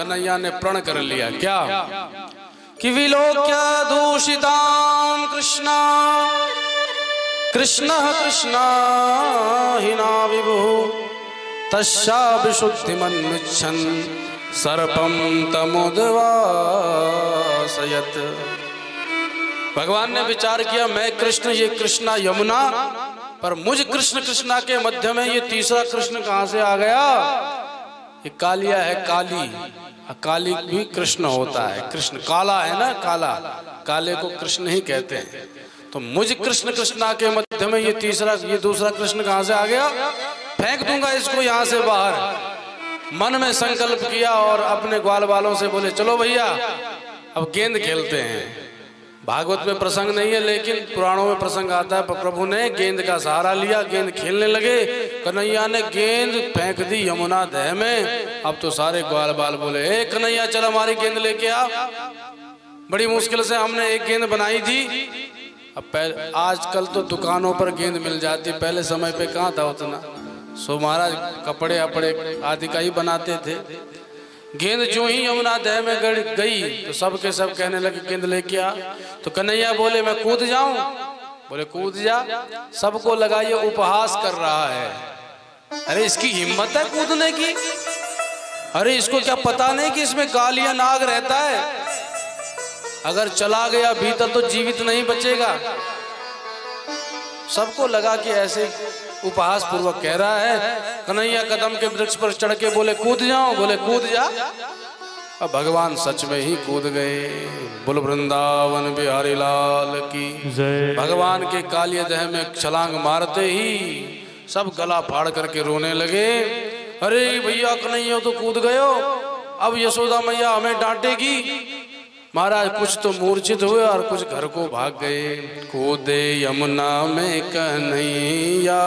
कन्हैया ने प्रण कर लिया। क्या कि विलोक्य दूषितां कृष्णा कृष्ण कृष्ण हिना विभु तस्या विशुद्धिमन्मिच्छन् सर्पं तमुद्वासयत्। भगवान ने विचार किया, मैं कृष्ण, ये कृष्णा यमुना, पर मुझ कृष्ण कृष्णा के मध्य में ये तीसरा कृष्ण कहां से आ गया? ये कालिया है, काली। काली भी कृष्ण होता है, कृष्ण काला है ना, काला, काले को कृष्ण ही कहते हैं। तो मुझ कृष्ण कृष्णा के मध्य में ये दूसरा कृष्ण कहां से आ गया? फेंक दूंगा इसको यहां से बाहर। मन में संकल्प किया और अपने ग्वाल वालों से बोले, चलो भैया अब गेंद खेलते हैं। भागवत में प्रसंग नहीं है, लेकिन पुराणों में प्रसंग आता है। प्रभु ने गेंद का सहारा लिया, गेंद खेलने लगे। कन्हैया ने गेंद फेंक दी यमुना दह में। अब तो सारे ग्वाल बाल बोले, ए कन्हैया चल हमारी गेंद लेके आ। बड़ी मुश्किल से हमने एक गेंद बनाई थी। अब आजकल तो दुकानों पर गेंद मिल जाती, पहले समय पे कहाँ था उतना। सो महाराज कपड़े अपड़े आदि का ही बनाते थे। गेंद जो ही यमुना दह में गई तो सब के सब कहने लगे गेंद लेके आ। तो कन्हैया बोले, मैं कूद जाऊं? बोले कूद जा। सबको लगा ये उपहास कर रहा है। अरे इसकी हिम्मत है कूदने की? अरे इसको क्या पता नहीं कि इसमें कालिया नाग रहता है? अगर चला गया भीतर तो जीवित नहीं बचेगा। सबको लगा कि ऐसे उपहास पूर्वक कह रहा है। कन्हैया कदम के वृक्ष पर चढ़ के बोले, कूद जाओ? बोले कूद जा। अब भगवान सच में ही कूद गए। बोल वृंदावन बिहारी लाल की जय। भगवान के कालिया दह में छलांग मारते ही सब गला फाड़ करके रोने लगे। अरे भैया कन्हैया तो कूद गयो, अब यशोदा मैया हमें डांटेगी। महाराज कुछ तो मूर्छित हुए और कुछ घर को भाग गए। कूदे यमुना में कन्हैया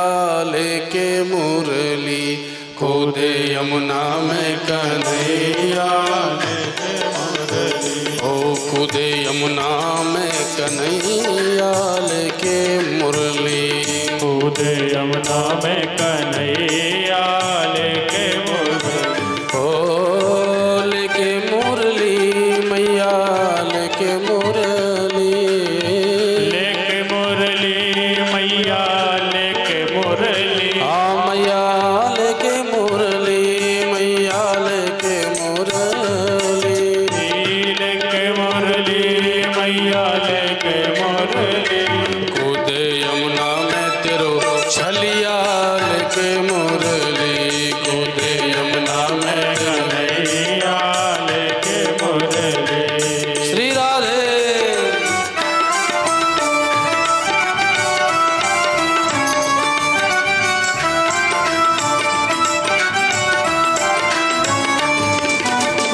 लेके मुरली, कूदे यमुना में कन्हैया लेके मुरली, ओ कूदे यमुना में कन्हैया लेके मुरली, कूदे यमुना में कन्हैया लेके मुरली, ओ लेके मुरली मैया लेके मुरली, लेके मुरली मैया लेके मुरली, हाँ मैया लेके मुरली, मैया लेके मुरली, लेके मुरली मैया लेके मुरली, कूदे यमुना में तेरो छलिया लेके मुरली, कूदे यमुना में कन्हैया लेके मुरली। श्री राधे।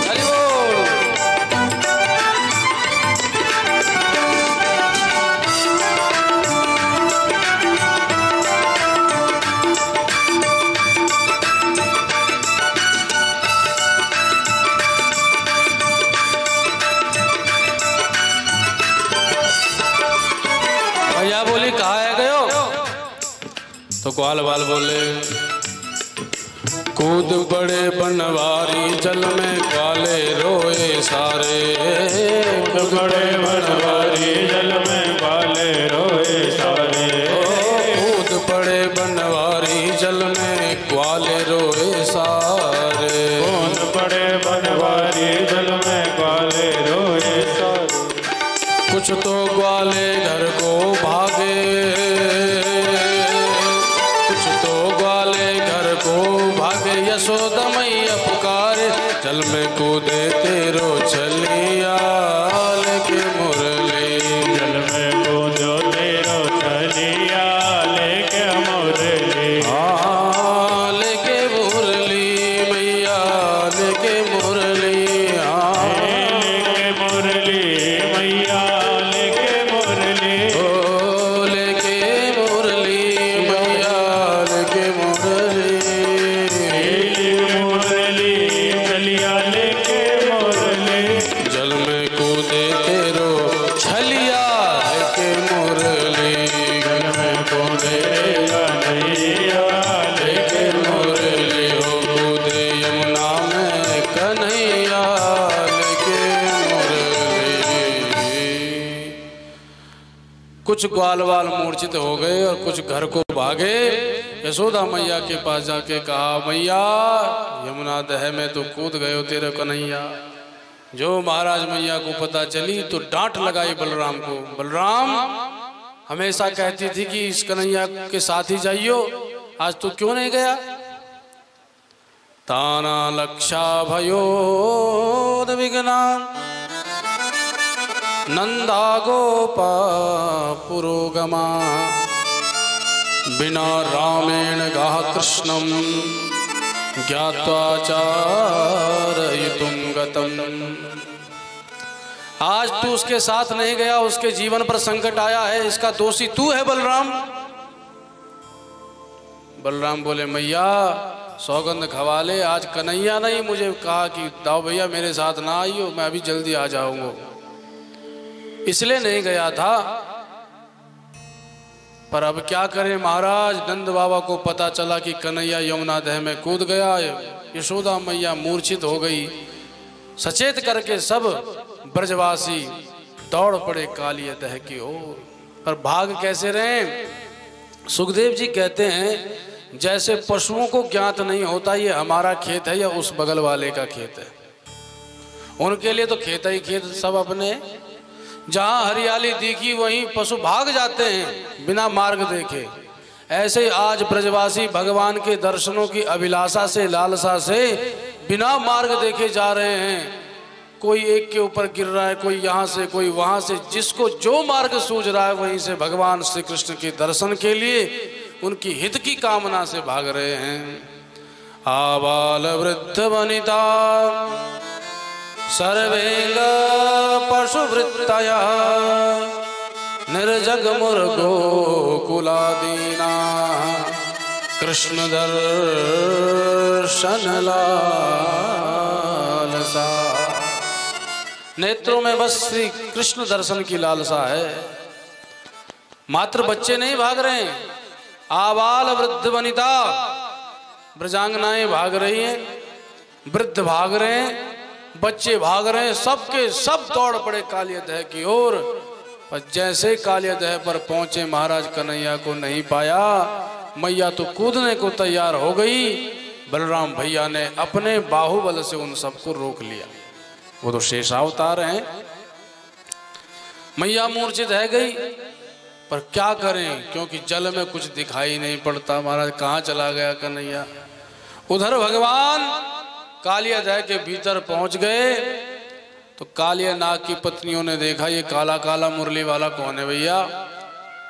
हरि बोल। भैया बोली कहाँ है गयो? तो ग्वाल बाल बोले, कूद बड़े बनवारी जल में ग्वाले रोए सारे, कूद बड़े बनवारी जल में ग्वाले रोए सारे, कूद बड़े बनवारी जल में ग्वाले रोए सारे, कूद बड़े बनवारी जल में ग्वाले रोए सारे, कुछ तो ग्वाले घर को भागे, कुछ तो ग्वाले घर को भागे, यशोदा मैया पुकारे, जल में कूदे तेरो छलिया लेके मुरली, जल में कुछ ग्वाल वाल मूर्छित हो गए और कुछ घर को भागे। यशोदा मैया के पास जाके कहा, मैया यमुना दह में तो कूद गए हो तेरे कन्हैया। जो महाराज मैया को पता चली तो डांट लगाई बलराम को। बलराम हमेशा कहती थी कि इस कन्हैया के साथ ही जाइयो, आज तू क्यों नहीं गया? ताना लक्षा भयो विघ्ना नंदा गोपा पुरोगमा बिना रामेण गाह कृष्णम ज्ञात्वा चारयितुं गतम। आज तू उसके साथ नहीं गया, उसके जीवन पर संकट आया है, इसका दोषी तू है बलराम। बलराम बोले, मैया सौगंध खवाले, आज कन्हैया नहीं मुझे कहा कि दाऊ भैया मेरे साथ ना आइयो, मैं अभी जल्दी आ जाऊंगा, इसलिए नहीं गया था। पर अब क्या करें महाराज, नंद बाबा को पता चला कि कन्हैया यमुना दह में कूद गया। यशोदा मैया मूर्छित हो गई। सचेत करके सब ब्रजवासी दौड़ पड़े कालिया दह की ओर। पर भाग कैसे रहे? सुखदेव जी कहते हैं जैसे पशुओं को ज्ञात नहीं होता ये हमारा खेत है या उस बगल वाले का खेत है, उनके लिए तो खेत ही खेत सब अपने। जहाँ हरियाली दिखी वहीं पशु भाग जाते हैं बिना मार्ग देखे। ऐसे आज ब्रजवासी भगवान के दर्शनों की अभिलाषा से, लालसा से बिना मार्ग देखे जा रहे हैं। कोई एक के ऊपर गिर रहा है, कोई यहाँ से कोई वहाँ से, जिसको जो मार्ग सूझ रहा है वहीं से भगवान श्री कृष्ण के दर्शन के लिए उनकी हित की कामना से भाग रहे हैं। आबाल वृद्ध वनिता सर्वेंग पशुवृत्तया निर्जग मुर्गो कुलादीना कृष्ण दर्शन लालसा। नेत्रों में बस श्री कृष्ण दर्शन की लालसा है। मात्र बच्चे नहीं भाग रहे हैं, आबाल वृद्ध वनिता, ब्रजांगनाएं भाग रही हैं, वृद्ध भाग रहे हैं, बच्चे भाग रहे हैं, सबके सब दौड़ पड़े कालिया दह की ओर। पर जैसे कालिया दह पर पहुंचे महाराज कन्हैया को नहीं पाया। मैया तो कूदने को तैयार हो गई, बलराम भैया ने अपने बाहुबल से उन सबको रोक लिया। वो तो शेषावतार हैं। मैया मूर्छित है गई, पर क्या करें क्योंकि जल में कुछ दिखाई नहीं पड़ता। महाराज कहाँ चला गया कन्हैया? उधर भगवान कालिया दह के भीतर पहुंच गए तो कालिया नाग की पत्नियों ने देखा ये काला काला मुरली वाला कौन है भैया?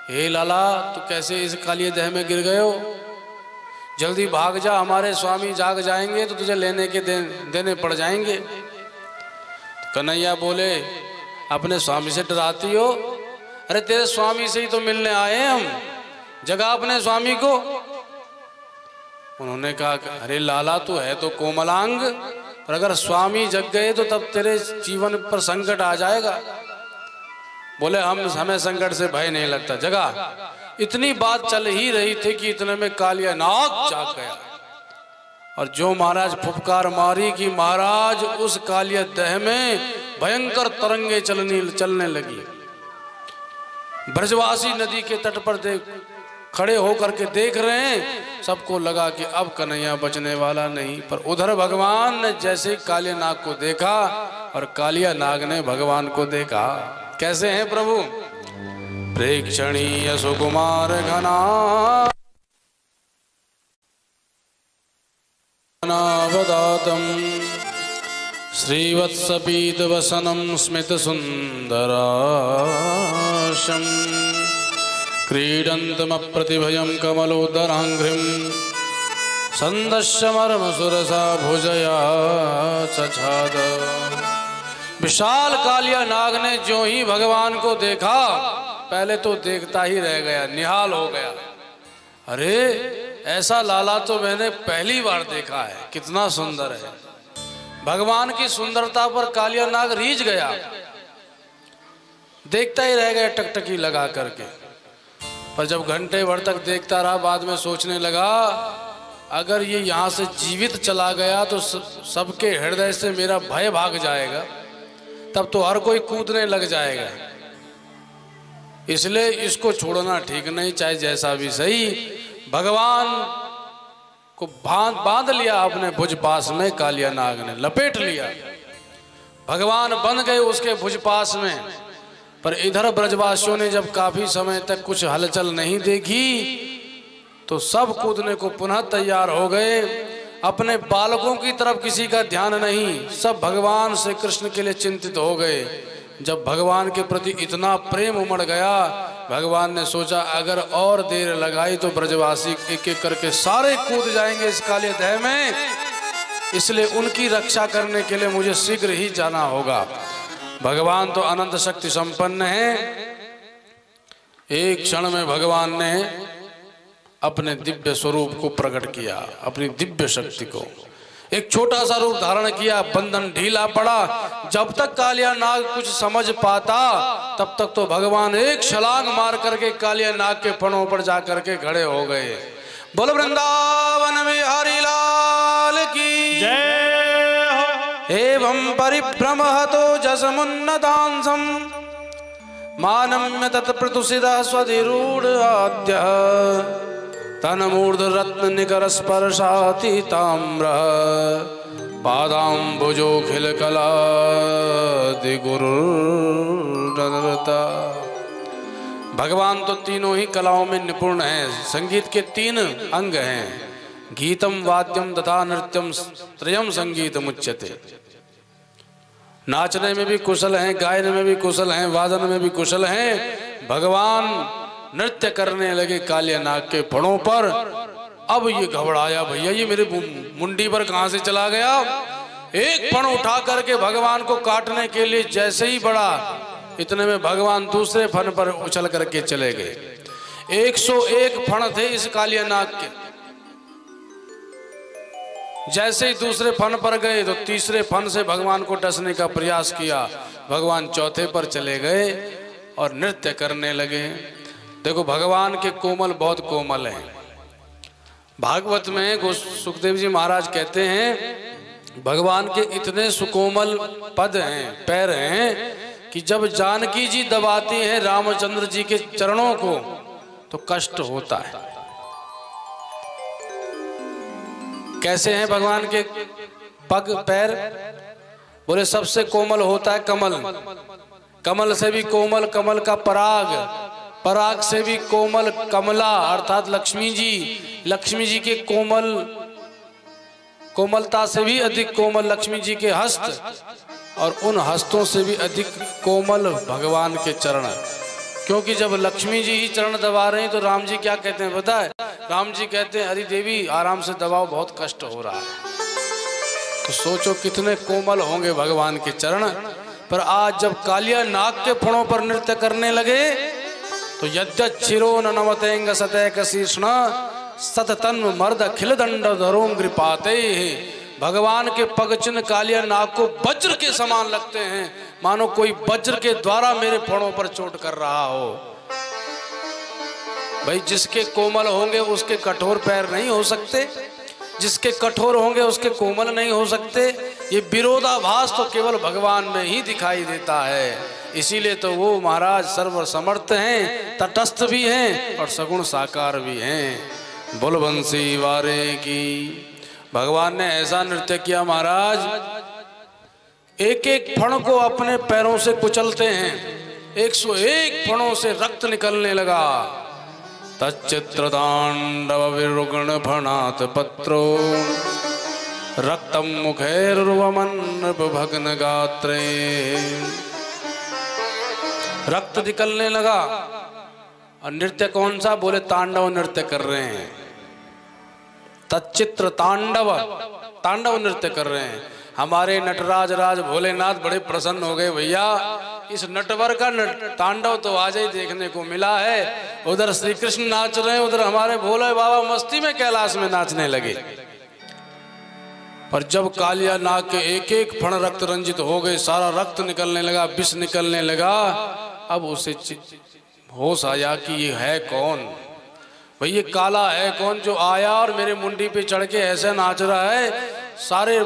हे लाला तू कैसे इस कालिया दह में गिर गए हो? जल्दी भाग जा, हमारे स्वामी जाग जाएंगे तो तुझे लेने के देने पड़ जाएंगे। कन्हैया बोले, अपने स्वामी से डराती हो? अरे तेरे स्वामी से ही तो मिलने आए हम, जगा अपने स्वामी को। उन्होंने कहा अरे लाला तू है तो कोमलांग, पर अगर स्वामी जग गए तो तब तेरे जीवन पर संकट आ जाएगा। बोले हमें संकट से भय नहीं लगता, जगा। इतनी बात चल ही रही थी कि इतने में कालिया नाग जाग गया और जो महाराज फुफकार मारी कि महाराज उस कालिया दह में भयंकर तरंगे चलने लगी। ब्रजवासी नदी के तट पर खड़े होकर के देख रहे हैं, सबको लगा कि अब कन्हैया बचने वाला नहीं। पर उधर भगवान ने जैसे कालिया नाग को देखा और कालिया नाग ने भगवान को देखा। कैसे हैं प्रभु? प्रेक्षणीय सुकुमार घना वदातम श्रीवत्सपीत वसनम स्मित सुंदराशम क्रीडन्तमप्रतिभयं कमलोदरांघ्रिं संदश्यमर्मसुरसा भुजया चछाद। विशाल कालिया नाग ने जो ही भगवान को देखा, पहले तो देखता ही रह गया, निहाल हो गया। अरे ऐसा लाला तो मैंने पहली बार देखा है, कितना सुंदर है। भगवान की सुंदरता पर कालिया नाग रीझ गया, देखता ही रह गया टकटकी लगा करके। पर जब घंटे भर तक देखता रहा, बाद में सोचने लगा अगर ये यहाँ से जीवित चला गया तो सबके हृदय से मेरा भय भाग जाएगा, तब तो हर कोई कूदने लग जाएगा। इसलिए इसको छोड़ना ठीक नहीं, चाहे जैसा भी सही। भगवान को बांध लिया अपने भुज पास में, कालिया नाग ने लपेट लिया। भगवान बन गए उसके भुज पास में। पर इधर ब्रजवासियों ने जब काफी समय तक कुछ हलचल नहीं देखी तो सब कूदने को पुनः तैयार हो गए। अपने बालकों की तरफ किसी का ध्यान नहीं, सब भगवान श्री कृष्ण के लिए चिंतित हो गए। जब भगवान के प्रति इतना प्रेम उमड़ गया, भगवान ने सोचा अगर और देर लगाई तो ब्रजवासी एक एक करके सारे कूद जाएंगे इस काले दह में, इसलिए उनकी रक्षा करने के लिए मुझे शीघ्र ही जाना होगा। भगवान तो अनंत शक्ति संपन्न है। एक क्षण में भगवान ने अपने दिव्य स्वरूप को प्रकट किया, अपनी दिव्य शक्ति को। एक छोटा सा रूप धारण किया, बंधन ढीला पड़ा। जब तक कालिया नाग कुछ समझ पाता तब तक तो भगवान एक छलांग मार करके कालिया नाग के फणों पर जाकर के खड़े हो गए। बोल वृंदावन बिहारी लाल की जय हो। एवं परिभ्रमहतो जसमुन्नतांसं मानम्य तत्प्रतुसितः स्वधिरूढ आद्यः तन्मूर्ध रत्न निकर स्पर्शाति ताम्र पादाम्बुजोखिल कलादि गुरुर्नरता। भगवान तो तीनों ही कलाओं में निपुण हैं। संगीत के 3 अंग हैं, गीतम वाद्यम तथा नृत्यम त्रयम संगीतम उच्यते। नाचने में भी कुशल हैं, गायन में भी कुशल हैं, वादन में भी कुशल हैं। भगवान नृत्य करने लगे कालिया नाग के फणों पर। अब ये घबराया, भैया ये मेरे मुंडी पर कहां से चला गया। एक फण उठा करके भगवान को काटने के लिए जैसे ही बढ़ा, इतने में भगवान दूसरे फण पर उछल करके चले गए। 101 फण थे इस कालिया नाग के। जैसे ही दूसरे फन पर गए तो तीसरे फन से भगवान को डसने का प्रयास किया। भगवान चौथे पर चले गए और नृत्य करने लगे। देखो भगवान के कोमल बहुत कोमल हैं। भागवत में सुखदेव जी महाराज कहते हैं भगवान के इतने सुकोमल पद हैं, पैर हैं कि जब जानकी जी दबाती हैं रामचंद्र जी के चरणों को तो कष्ट होता है। कैसे हैं भगवान के पग पैर? बोले सबसे कोमल होता है कमल, कमल से भी कोमल कमल का पराग, पराग से भी कोमल कमला अर्थात लक्ष्मी जी, लक्ष्मी जी के कोमलता से भी अधिक कोमल लक्ष्मी जी के हस्त, और उन हस्तों से भी अधिक कोमल भगवान के चरण। क्योंकि जब लक्ष्मी जी ही चरण दबा रहे हैं तो राम जी क्या कहते हैं पता है? राम जी कहते हैं अरे देवी आराम से दबाओ, बहुत कष्ट हो रहा है। तो सोचो कितने कोमल होंगे भगवान के चरण। पर आज जब कालिया नाग के फणों पर नृत्य करने लगे तो यद्यच्छिरो नमतेंग सतैक शीर्षण सततन मर्द खिल दंड धरों कृपाते। भगवान के पग चिन्ह कालिया नाग को वज्र के समान लगते हैं, मानो कोई वज्र के द्वारा मेरे फणों पर चोट कर रहा हो। भाई जिसके कोमल होंगे उसके कठोर पैर नहीं हो सकते, जिसके कठोर होंगे उसके कोमल नहीं हो सकते। ये विरोधाभास तो केवल भगवान में ही दिखाई देता है। इसीलिए तो वो महाराज सर्वसमर्थ हैं, तटस्थ भी हैं और सगुण साकार भी हैं। बोल बंसी वारे की। भगवान ने ऐसा नृत्य किया महाराज, एक एक फण को अपने पैरों से कुचलते हैं। 101 फणों से रक्त निकलने लगा। तच्चित्र तांडव विरुगण फणात पत्रो रक्तम मुखैर्वमन भग्न गात्रे। रक्त निकलने लगा। और नृत्य कौन सा? बोले तांडव नृत्य कर रहे हैं। तच्चित्र तांडव, तांडव नृत्य कर रहे हैं। हमारे नटराज राज भोलेनाथ बड़े प्रसन्न हो गए, भैया इस नटवर का तांडव तो आज ही देखने को मिला है। उधर श्री कृष्ण नाच रहे हैं, उधर हमारे भोले बाबा मस्ती में कैलाश में नाचने लगे। पर जब कालिया नाग के एक एक फण रक्त रंजित हो गए, सारा रक्त निकलने लगा, विष निकलने लगा, अब उसे होश आया कि ये है कौन? भाई ये काला है कौन जो आया और मेरे मुंडी पे चढ़ के ऐसे नाच रहा है? सारे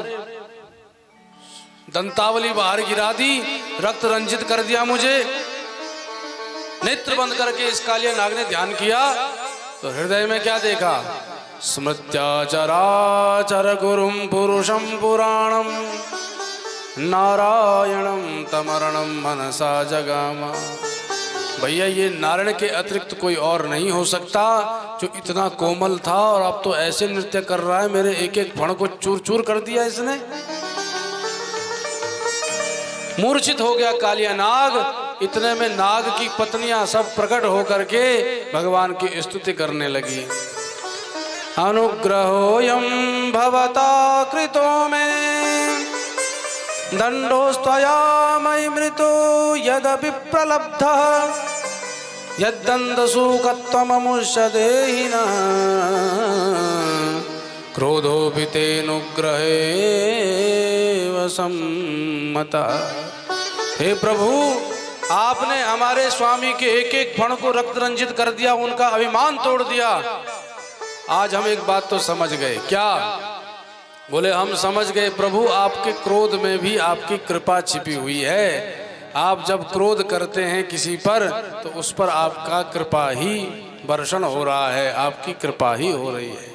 दंतावली बाहर गिरा दी, रक्त रंजित कर दिया मुझे। नेत्र बंद करके इस कालिया नाग ने ध्यान किया तो हृदय में क्या देखा? स्मृत्याचराचर गुरुम पुरुषम पुराणम नारायणम तमरणम मनसा जगामा। भैया ये नारायण के अतिरिक्त कोई और नहीं हो सकता जो इतना कोमल था और अब तो ऐसे नृत्य कर रहा है, मेरे एक एक फण को चूर चूर कर दिया इसने। मूर्छित हो गया कालिया नाग। इतने में नाग की पत्नियां सब प्रकट होकर के भगवान की स्तुति करने लगी। अनुग्रहोऽयं भवता कृतो मे दंडोस्त्वया मयि मृतो यदपि प्रलब्धः यद्दण्डसूकत्वममुष्य देहिनः क्रोधोऽपि तेनुग्रहेव सम्मतः। हे प्रभु, आपने हमारे स्वामी के एक एक फण को रक्त रंजित कर दिया, उनका अभिमान तोड़ दिया। आज हम एक बात तो समझ गए। क्या? बोले हम समझ गए प्रभु, आपके क्रोध में भी आपकी कृपा छिपी हुई है। आप जब क्रोध करते हैं किसी पर तो उस पर आपका कृपा ही वर्षण हो रहा है, आपकी कृपा ही हो रही है।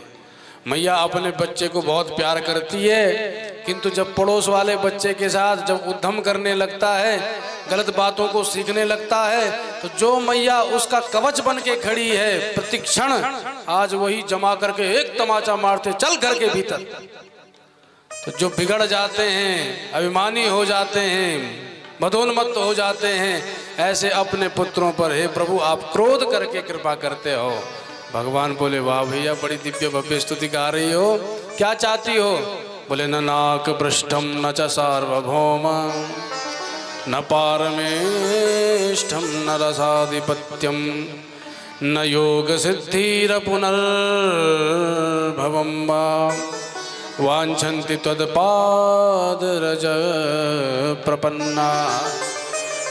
मैया अपने बच्चे को बहुत प्यार करती है, किंतु जब पड़ोस वाले बच्चे के साथ जब उद्यम करने लगता है, गलत बातों को सीखने लगता है, तो जो मैया उसका कवच बन के खड़ी है प्रतिक्षण, आज वही जमा करके एक तमाचा मारते चल घर के भीतर। तो जो बिगड़ जाते हैं, अभिमानी हो जाते हैं, मदोन्मत्त हो जाते हैं, ऐसे अपने पुत्रों पर हे प्रभु आप क्रोध करके कृपा करते हो। भगवान बोले वाह भैया, बड़ी दिव्य भव्य स्तुति गा रही हो, क्या चाहती हो? बोले न नाक पृष्ठम न च सार्वभौम न पारमेष्ठम न रसाधिपत्यम न योग सिद्धिर पुनर्भवम वांछन्ति त्वदपाद रज प्रपन्ना।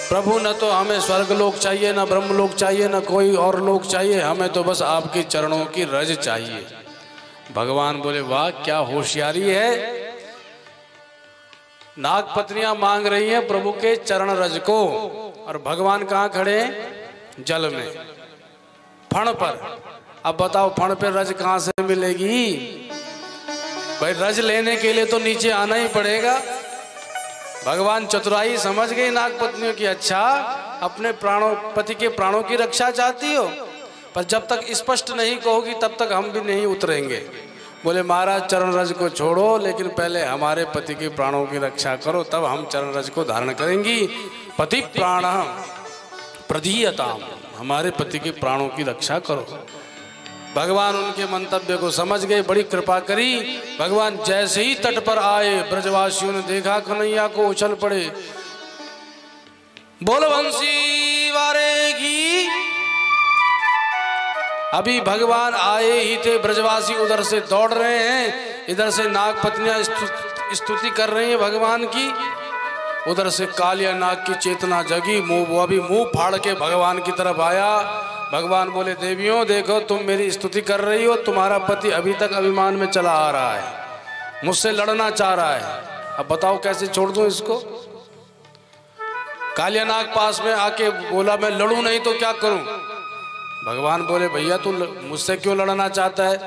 प्रभु न तो हमें स्वर्ग लोक चाहिए, न ब्रह्म लोक चाहिए, न कोई और लोक चाहिए, हमें तो बस आपके चरणों की रज चाहिए। भगवान बोले वाह क्या होशियारी है। नाग पत्नियां मांग रही हैं प्रभु के चरण रज को, और भगवान कहाँ खड़े हैं? जल में, फण पर। अब बताओ फण पर रज कहाँ से मिलेगी? भाई रज लेने के लिए तो नीचे आना ही पड़ेगा। भगवान चतुराई समझ गई नाग पत्नियों की। अच्छा, अपने प्राणों पति के प्राणों की रक्षा चाहती हो, पर जब तक स्पष्ट नहीं कहोगी तब तक हम भी नहीं उतरेंगे। बोले महाराज चरण रज को छोड़ो, लेकिन पहले हमारे पति के प्राणों की रक्षा करो, तब हम चरण रज को धारण करेंगी। पति प्राण प्रदीयताम, हमारे पति के प्राणों की रक्षा करो। भगवान उनके मंतव्य को समझ गए, बड़ी कृपा करी। भगवान जैसे ही तट पर आए, ब्रजवासियों ने देखा कन्हैया को, उछल पड़े। बोल बंसी वारे की। अभी भगवान आए ही थे, ब्रजवासी उधर से दौड़ रहे हैं, इधर से नाग पत्नियां स्तुति कर रही हैं भगवान की। उधर से कालिया नाग की चेतना जगी, वो अभी मुंह फाड़ के भगवान की तरफ आया। भगवान बोले देवियों देखो, तुम मेरी स्तुति कर रही हो, तुम्हारा पति अभी तक अभिमान में चला आ रहा है, मुझसे लड़ना चाह रहा है। अब बताओ कैसे छोड़ दूं इसको? कालिया नाग पास में आके बोला मैं लड़ूं नहीं तो क्या करूं? भगवान बोले भैया तू मुझसे क्यों लड़ना चाहता है?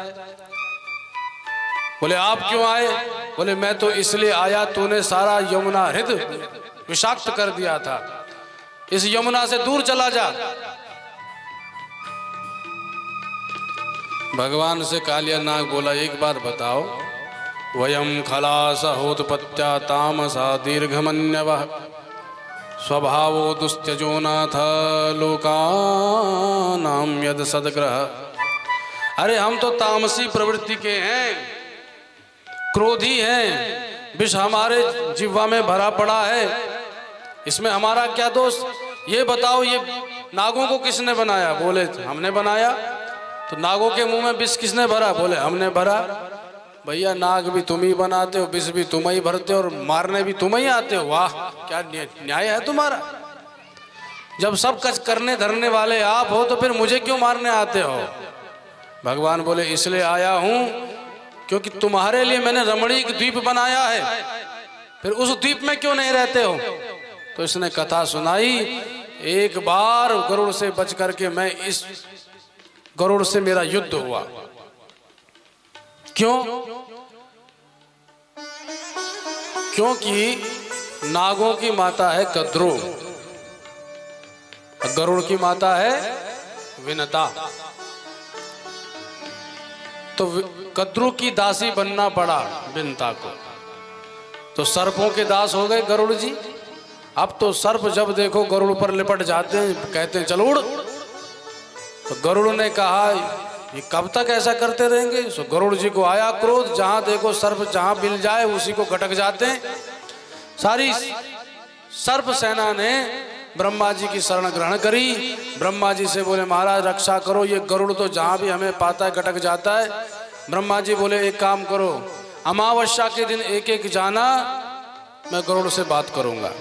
बोले आप क्यों आए? बोले मैं तो इसलिए आया, तूने सारा यमुना हृदय विषाक्त कर दिया था, इस यमुना से दूर चला जा। भगवान से कालिया नाग बोला एक बात बताओ, वयम खलास होत्पत्त्या तामसा दीर्घमन्यवः स्वभावो दुस्त्यजो नाथ लोकानां यद सद्ग्रह। अरे हम तो तामसी प्रवृत्ति के हैं, क्रोधी हैं, विष हमारे जिह्वा में भरा पड़ा है, इसमें हमारा क्या दोष? ये बताओ ये नागों को किसने बनाया? बोले हमने बनाया। तो नागों के मुंह में विष किसने भरा? बोले हमने भरा। भैया नाग भी तुम ही बनाते हो, विष भी तुम ही भरते हो, और मारने भी तुम ही आते हो। वाह क्या न्याय है तुम्हारा। जब सब कुछ करने धरने वाले आप हो तो फिर मुझे क्यों मारने आते हो? भगवान बोले इसलिए आया हूं क्योंकि तुम्हारे लिए मैंने रमणीक द्वीप बनाया है, फिर उस द्वीप में क्यों नहीं रहते हो? तो इसने कथा सुनाई। एक बार गरुड़ से बच करके मैं इस गरुड़ से मेरा युद्ध हुआ। क्यों? क्योंकि नागों की माता है कद्रू, गरुड़ की माता है विनता। तो कद्रू की दासी बनना पड़ा विनता को, तो सर्पों के दास हो गए गरुड़ जी। अब तो सर्प जब देखो गरुड़ पर लिपट जाते हैं, कहते हैं चल उड़। तो गरुड़ ने कहा ये कब तक ऐसा करते रहेंगे? सो गरुड़ जी को आया क्रोध, जहां देखो सर्प जहां मिल जाए उसी को गटक जाते हैं। सारी सर्प सेना ने ब्रह्मा जी की शरण ग्रहण करी। ब्रह्मा जी से बोले महाराज रक्षा करो, ये गरुड़ तो जहां भी हमें पाता है गटक जाता है। ब्रह्मा जी बोले एक काम करो, अमावस्या के दिन एक एक जाना, मैं गरुड़ से बात करूंगा।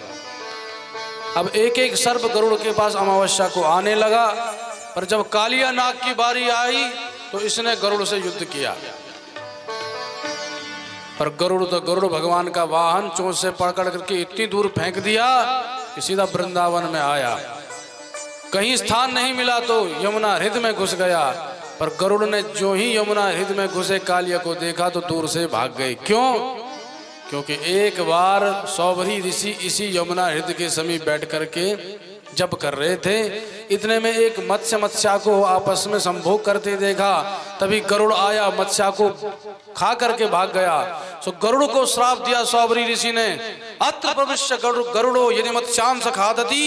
अब एक एक सर्प गरुड़ के पास अमावस्या को आने लगा, पर जब कालिया नाग की बारी आई तो इसने गरुड़ से युद्ध किया। पर गरुड़ तो गरुड़ भगवान का वाहन चोंच से पकड़ करके इतनी दूर फेंक दिया कि सीधा वृंदावन में आया। कहीं स्थान नहीं मिला तो यमुना हृदय में घुस गया। पर गरुड़ ने जो ही यमुना हृदय में घुसे कालिया को देखा तो दूर से भाग गए। क्यों? क्योंकि एक बार सौभरी ऋषि इसी यमुना हृदय के समीप बैठ करके जप कर रहे थे। इतने में एक मत्स्या को आपस में संभोग करते देखा, तभी गरुड़ आया, मत्स्या को खा करके भाग गया। सो गरुड़ को श्राप दिया सौभरी ऋषि ने, अत्र प्रविश्य गरुड़ो यदि मत्स्यांश खादति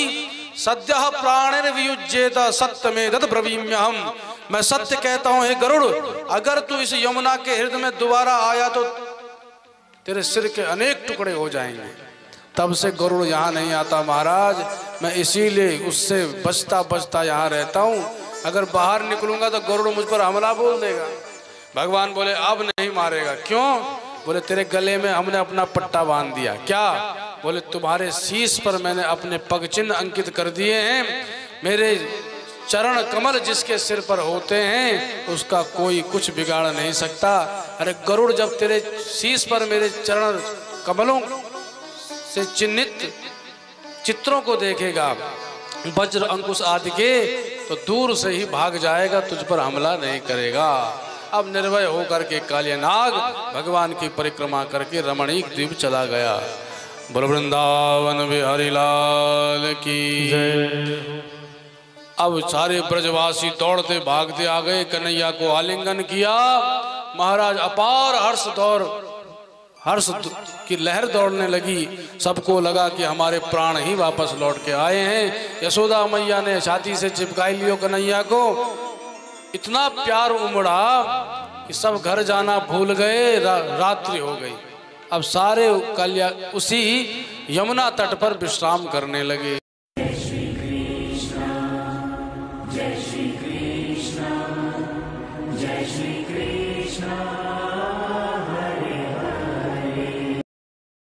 सद्यः प्राणेन वियुज्येत सत्यमेतत् ब्रवीम्यहम्। मैं सत्य कहता हूं हे गरुड़, अगर तू इस यमुना के हृदय में दोबारा आया तो तेरे सिर के अनेक टुकड़े हो जाएंगे। तब से गरुड़ यहाँ नहीं आता महाराज, मैं इसीलिए उससे बचता बचता यहाँ रहता हूँ। अगर बाहर निकलूंगा तो गरुड़ मुझ पर हमला बोल देगा। भगवान बोले अब नहीं मारेगा। क्यों? बोले तेरे गले में हमने अपना पट्टा बांध दिया। क्या? बोले तुम्हारे शीश पर मैंने अपने पग चिन्ह अंकित कर दिए हैं। मेरे चरण कमल जिसके सिर पर होते हैं उसका कोई कुछ बिगाड़ नहीं सकता। अरे गरुड़, जब तेरे शीश पर मेरे चरण कमलों से चिन्हित चित्रों को देखेगा, वज्र अंकुश आदि के, तो दूर से ही भाग जाएगा, तुझ पर हमला नहीं करेगा। अब निर्भय होकर के कालिया नाग भगवान की परिक्रमा करके रमणीक द्वीप चला गया। बोल वृंदावन बिहारी लाल की जय। अब सारे ब्रजवासी दौड़ते भागते आ गए, कन्हैया को आलिंगन किया। महाराज अपार हर्ष की लहर दौड़ने लगी। सबको लगा कि हमारे प्राण ही वापस लौट के आए हैं। यशोदा मैया ने छाती से चिपकाई लियो कन्हैया को। इतना प्यार उमड़ा कि सब घर जाना भूल गए, रात्रि हो गई। अब सारे कल्या उसी यमुना तट पर विश्राम करने लगे।